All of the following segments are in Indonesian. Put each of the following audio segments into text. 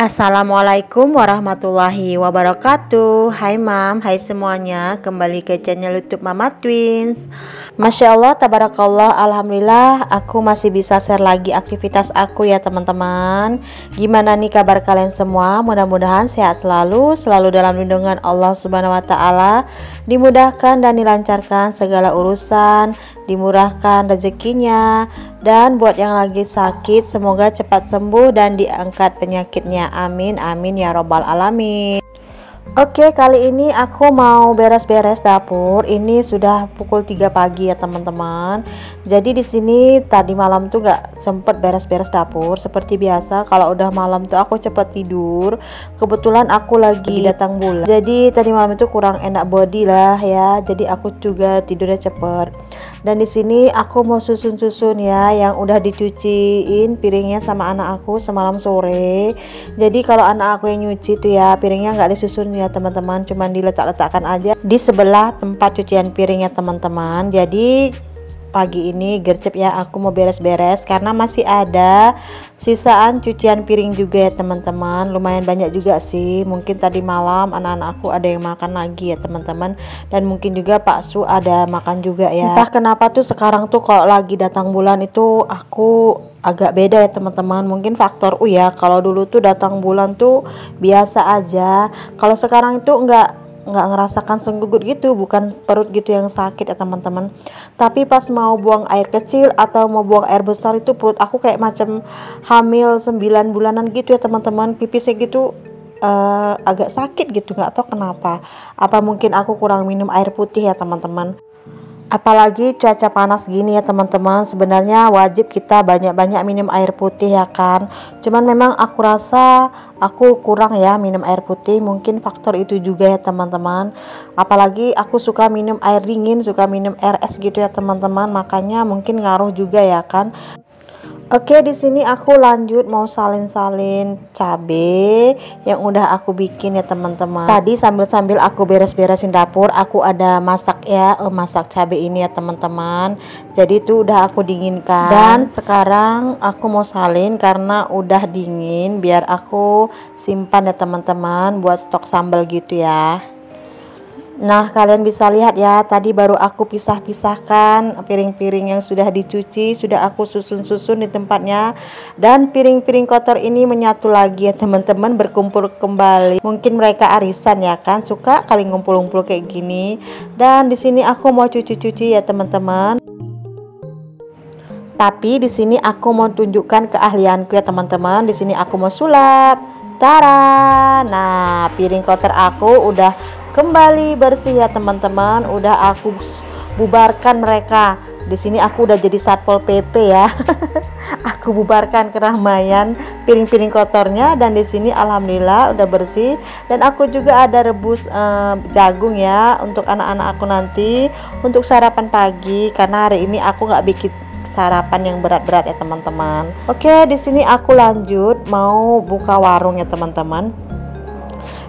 Assalamualaikum warahmatullahi wabarakatuh. Hai mam, hai semuanya. Kembali ke channel YouTube Mama Twins. Masya Allah, tabarakallah, alhamdulillah, aku masih bisa share lagi aktivitas aku ya teman-teman. Gimana nih kabar kalian semua? Mudah-mudahan sehat selalu dalam lindungan Allah Subhanahu wa Ta'ala, dimudahkan dan dilancarkan segala urusan, dimurahkan rezekinya, dan buat yang lagi sakit semoga cepat sembuh dan diangkat penyakitnya. Amin amin ya robbal alamin. Oke, kali ini aku mau beres-beres dapur. Ini sudah pukul 3 pagi ya teman-teman. Jadi di sini tadi malam tuh gak sempet beres-beres dapur. Seperti biasa kalau udah malam tuh aku cepet tidur. Kebetulan aku lagi datang bulan. Jadi tadi malam itu kurang enak body lah ya. Jadi aku juga tidurnya cepet. Dan di sini aku mau susun-susun ya yang udah dicuciin piringnya sama anak aku semalam sore. Jadi kalau anak aku yang nyuci tuh ya piringnya nggak disusun ya teman-teman, cuman diletak-letakkan aja di sebelah tempat cucian piringnya teman-teman. Jadi pagi ini gercep ya aku mau beres-beres karena masih ada sisaan cucian piring juga ya teman-teman. Lumayan banyak juga sih, mungkin tadi malam anak-anak aku ada yang makan lagi ya teman-teman, dan mungkin juga Pak Su ada makan juga ya. Entah kenapa tuh sekarang tuh kalau lagi datang bulan itu aku agak beda ya teman-teman. Mungkin faktor ya, kalau dulu tuh datang bulan tuh biasa aja, kalau sekarang itu nggak ngerasakan senggugut gitu, bukan perut gitu yang sakit ya teman-teman, tapi pas mau buang air kecil atau mau buang air besar itu perut aku kayak macam hamil 9 bulanan gitu ya teman-teman. Pipisnya gitu agak sakit gitu, nggak tahu kenapa, apa mungkin aku kurang minum air putih ya teman-teman. Apalagi cuaca panas gini ya teman-teman, sebenarnya wajib kita banyak-banyak minum air putih ya kan. Cuman memang aku rasa aku kurang ya minum air putih, mungkin faktor itu juga ya teman-teman. Apalagi aku suka minum air dingin, suka minum air es gitu ya teman-teman, makanya mungkin ngaruh juga ya kan. Oke, di sini aku lanjut mau salin-salin cabe yang udah aku bikin ya teman-teman. Tadi sambil aku beres-beresin dapur, aku ada masak ya, masak cabe ini ya teman-teman. Jadi itu udah aku dinginkan. Dan sekarang aku mau salin karena udah dingin, biar aku simpan ya teman-teman buat stok sambal gitu ya. Nah, kalian bisa lihat ya, tadi baru aku pisah-pisahkan piring-piring yang sudah dicuci, sudah aku susun-susun di tempatnya, dan piring-piring kotor ini menyatu lagi ya teman-teman, berkumpul kembali. Mungkin mereka arisan ya kan, suka kali ngumpul-ngumpul kayak gini. Dan di sini aku mau cuci-cuci ya teman-teman. Tapi di sini aku mau tunjukkan keahlianku ya teman-teman. Di sini aku mau sulap. Tara. Nah, piring kotor aku udah kembali bersih ya teman-teman, udah aku bubarkan mereka. Di sini aku udah jadi satpol PP ya. Aku bubarkan keramaian piring-piring kotornya, dan di sini alhamdulillah udah bersih. Dan aku juga ada rebus jagung ya untuk anak-anak aku nanti untuk sarapan pagi, karena hari ini aku nggak bikin sarapan yang berat-berat ya teman-teman. Oke, di sini aku lanjut mau buka warung ya teman-teman.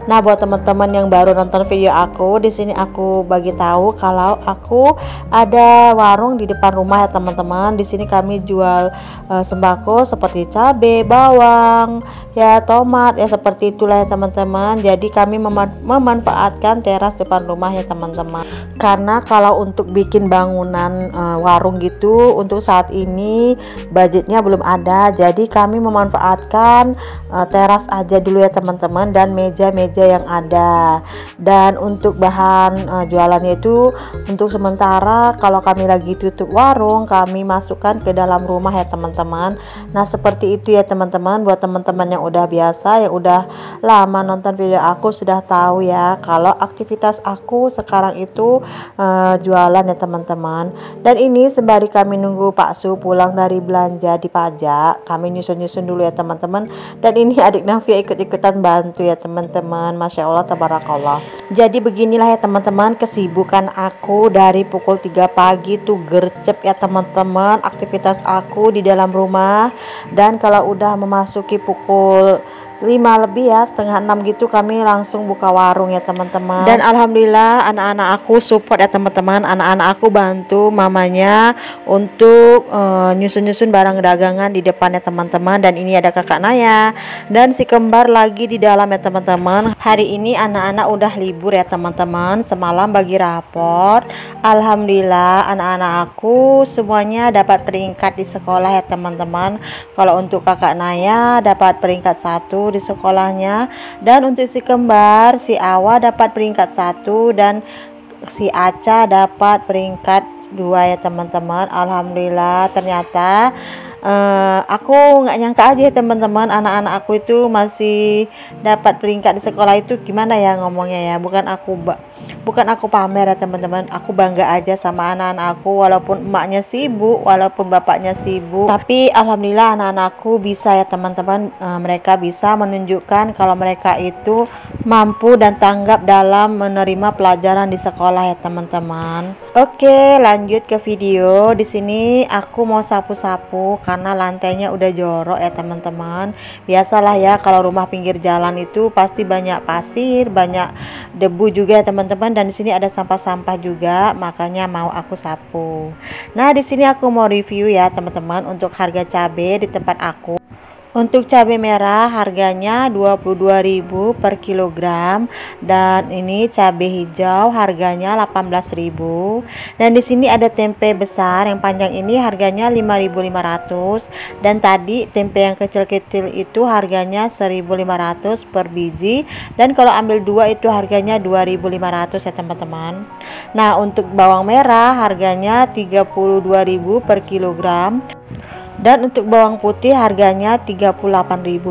Nah, buat teman-teman yang baru nonton video aku, di sini aku bagi tahu kalau aku ada warung di depan rumah ya teman-teman. Di sini kami jual sembako seperti cabai, bawang, ya tomat, ya seperti itulah ya teman-teman. Jadi kami memanfaatkan teras depan rumah ya teman-teman. Karena kalau untuk bikin bangunan warung gitu untuk saat ini budgetnya belum ada. Jadi kami memanfaatkan teras aja dulu ya teman-teman, dan meja-meja yang ada. Dan untuk bahan jualannya itu untuk sementara kalau kami lagi tutup warung, kami masukkan ke dalam rumah ya teman-teman. Nah, seperti itu ya teman-teman. Buat teman-teman yang udah biasa, yang udah lama nonton video aku sudah tahu ya kalau aktivitas aku sekarang itu jualan ya teman-teman. Dan ini sembari kami nunggu Pak Su pulang dari belanja di pajak, kami nyusun-nyusun dulu ya teman-teman. Dan ini adik Navia ikut-ikutan bantu ya teman-teman. Masya Allah, tabarakallah. Jadi beginilah ya teman-teman kesibukan aku dari pukul 3 pagi tuh gercep ya teman-teman aktivitas aku di dalam rumah. Dan kalau udah memasuki pukul 5 lebih ya, setengah 6 gitu kami langsung buka warung ya teman-teman. Dan alhamdulillah anak-anak aku support ya teman-teman. Anak-anak aku bantu mamanya untuk nyusun-nyusun barang dagangan di depan ya teman-teman. Dan ini ada kakak Naya dan si kembar lagi di dalam ya teman-teman. Hari ini anak-anak udah libur ya teman-teman. Semalam bagi raport, alhamdulillah anak-anak aku semuanya dapat peringkat di sekolah ya teman-teman. Kalau untuk kakak Naya dapat peringkat 1 di sekolahnya, dan untuk si kembar si Awa dapat peringkat 1 dan si Aca dapat peringkat 2 ya teman-teman. Alhamdulillah, ternyata aku nggak nyangka aja teman-teman, anak-anak aku itu masih dapat peringkat di sekolah itu. Gimana ya ngomongnya ya, bukan aku pamer ya teman-teman, aku bangga aja sama anak-anak aku, walaupun emaknya sibuk, walaupun bapaknya sibuk, tapi alhamdulillah anak-anakku bisa ya teman-teman. Mereka bisa menunjukkan kalau mereka itu mampu dan tanggap dalam menerima pelajaran di sekolah ya teman-teman. Oke, lanjut ke video. Di sini aku mau sapu-sapu karena lantainya udah jorok ya teman-teman. Biasalah ya, kalau rumah pinggir jalan itu pasti banyak pasir, banyak debu juga ya teman-teman. Dan di sini ada sampah-sampah juga, makanya mau aku sapu. Nah, di sini aku mau review ya teman-teman untuk harga cabai di tempat aku. Untuk cabai merah harganya 22.000 per kilogram, dan ini cabai hijau harganya 18.000. Dan di sini ada tempe besar yang panjang ini harganya 5.500, dan tadi tempe yang kecil-kecil itu harganya 1.500 per biji, dan kalau ambil 2 itu harganya 2.500 ya teman-teman. Nah, untuk bawang merah harganya 32.000 per kilogram. Dan untuk bawang putih harganya 38.000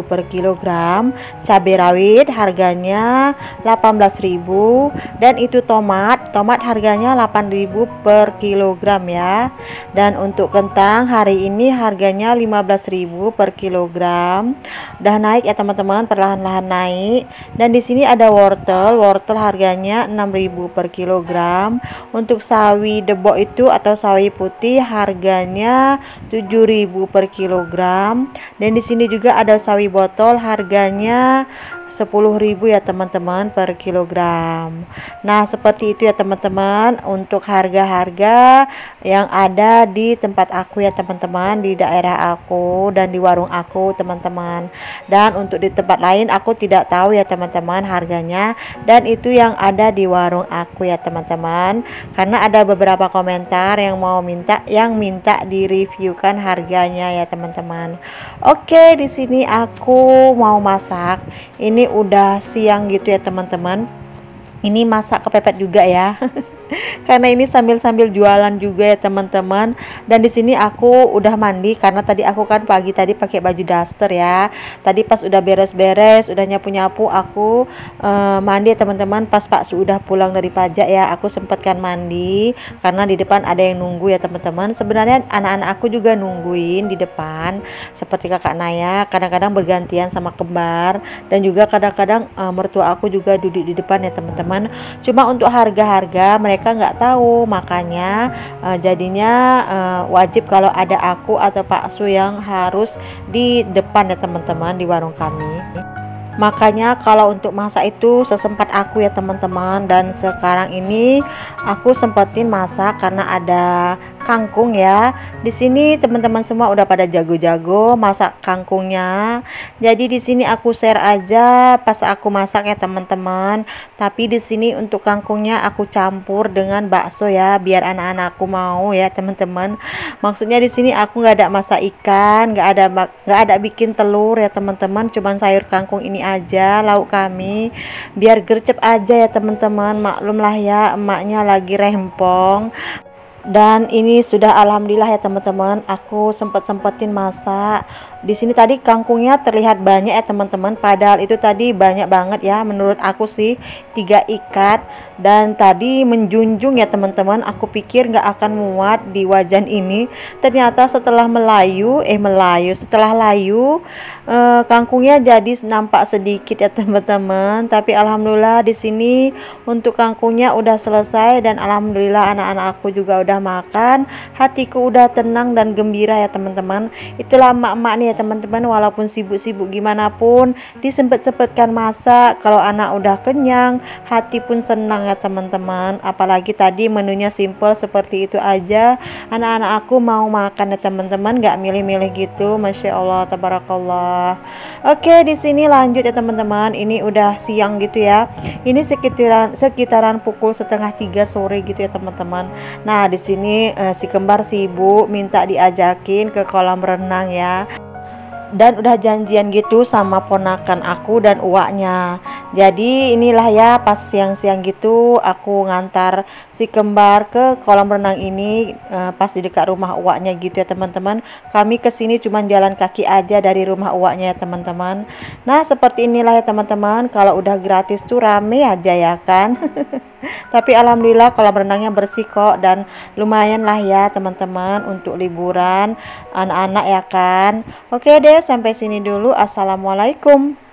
per kilogram. Cabai rawit harganya 18.000, dan itu tomat harganya 8.000 per kilogram ya. Dan untuk kentang hari ini harganya 15.000 per kilogram. Udah naik ya teman-teman, perlahan-lahan naik. Dan di sini ada wortel harganya 6.000 per kilogram. Untuk sawi debok itu atau sawi putih harganya 7.000 per kilogram. Dan di sini juga ada sawi botol harganya 10.000 ya teman-teman per kilogram. Nah, seperti itu ya teman-teman untuk harga-harga yang ada di tempat aku ya teman-teman, di daerah aku dan di warung aku teman-teman. Dan untuk di tempat lain aku tidak tahu ya teman-teman harganya, dan itu yang ada di warung aku ya teman-teman. Karena ada beberapa komentar yang minta direviewkan harganya ya teman-teman. Oke, di sini aku mau masak. Ini udah siang gitu ya teman-teman. Ini masak kepepet juga ya. Karena ini sambil jualan juga ya teman-teman. Dan di sini aku udah mandi karena tadi aku kan pagi tadi pakai baju daster ya. Tadi pas udah beres-beres, udah nyapu-nyapu, aku mandi ya teman-teman. Pas Pak Su udah pulang dari pajak ya, aku sempatkan mandi karena di depan ada yang nunggu ya teman-teman. Sebenarnya anak-anak aku juga nungguin di depan seperti kakak Naya, kadang-kadang bergantian sama kembar, dan juga kadang-kadang mertua aku juga duduk di depan ya teman-teman. Cuma untuk harga-harga mereka nggak tahu, makanya jadinya wajib kalau ada aku atau Pak Su yang harus di depan ya teman-teman di warung kami. Makanya kalau untuk masak itu sesempat aku ya teman-teman. Dan sekarang ini aku sempetin masak karena ada kangkung ya. Di sini teman-teman semua udah pada jago-jago masak kangkungnya. Jadi di sini aku share aja pas aku masak ya teman-teman. Tapi di sini untuk kangkungnya aku campur dengan bakso ya, biar anak-anakku mau ya teman-teman. Maksudnya di sini aku nggak ada masak ikan, nggak ada bikin telur ya teman-teman. Cuman sayur kangkung ini aja lauk kami, biar gercep aja ya teman-teman. Maklumlah ya, emaknya lagi rempong. Dan ini sudah alhamdulillah ya teman-teman, aku sempetin masak. Di sini tadi kangkungnya terlihat banyak ya teman-teman, padahal itu tadi banyak banget ya menurut aku sih, 3 ikat. Dan tadi menjunjung ya teman-teman, aku pikir nggak akan muat di wajan ini. Ternyata setelah setelah layu kangkungnya jadi nampak sedikit ya teman-teman. Tapi alhamdulillah di sini untuk kangkungnya udah selesai, dan alhamdulillah anak-anak aku juga udah udah makan, hatiku udah tenang dan gembira ya teman-teman. Itulah emak-emak nih ya teman-teman, walaupun sibuk-sibuk gimana pun disempet-sempetkan masak. Kalau anak udah kenyang, hati pun senang ya teman-teman. Apalagi tadi menunya simple seperti itu aja, anak-anak aku mau makan ya teman-teman, gak milih-milih gitu. Masya Allah, tabarakallah. Oke, di sini lanjut ya teman-teman. Ini udah siang gitu ya. Ini sekitaran pukul setengah 3 sore gitu ya teman-teman. Nah, di sini si kembar si ibu minta diajakin ke kolam renang ya. Dan udah janjian gitu sama ponakan aku dan uaknya. Jadi inilah ya, pas siang-siang gitu aku ngantar si kembar ke kolam renang ini, pas di dekat rumah uaknya gitu ya teman-teman. Kami kesini cuma jalan kaki aja dari rumah uaknya ya teman-teman. Nah, seperti inilah ya teman-teman, kalau udah gratis tuh rame aja ya kan. Tapi alhamdulillah kolam renangnya bersih kok, dan lumayan lah ya teman-teman untuk liburan anak-anak ya kan. Oke deh, sampai sini dulu. Assalamualaikum.